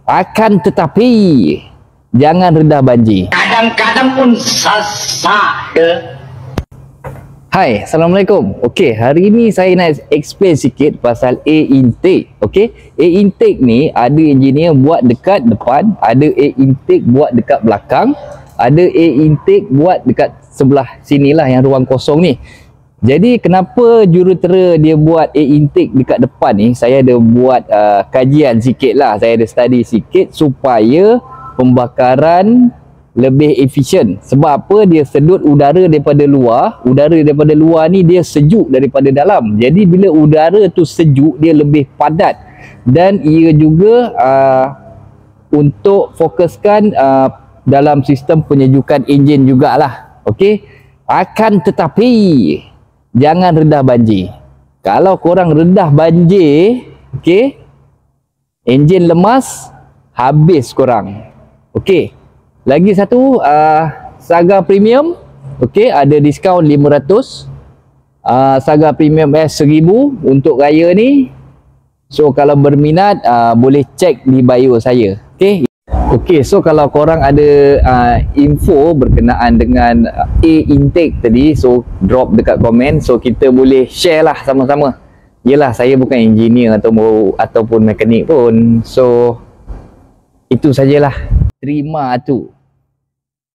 Akan tetapi jangan rendah banjir. Kadang-kadang pun sasak ke. Hai, Assalamualaikum. Okey, hari ini saya nak explain sikit pasal air intake. Okey, air intake ni ada engineer buat dekat depan, ada air intake buat dekat belakang, ada air intake buat dekat sebelah sinilah yang ruang kosong ni. Jadi kenapa jurutera dia buat air intake dekat depan ni? Saya ada buat kajian sikit lah, saya ada study sikit supaya pembakaran lebih efisien. Sebab apa? Dia sedut udara daripada luar. Udara daripada luar ni dia sejuk daripada dalam. Jadi bila udara tu sejuk, dia lebih padat. Dan ia juga untuk fokuskan dalam sistem penyejukan enjin jugalah. Okey. Akan tetapi jangan rendah banjir. Kalau korang rendah banjir, okey, enjin lemas, habis korang. Okey. Lagi satu, Saga Premium, okey, ada diskaun 500. Saga Premium S 1000 untuk raya ni. So kalau berminat boleh cek di bio saya. Okey. Okey, so kalau korang ada info berkenaan dengan air intake tadi, so drop dekat komen, so kita boleh share lah sama-sama. Yelah, saya bukan engineer ataupun mekanik pun. So itu sajalah. Terima tu.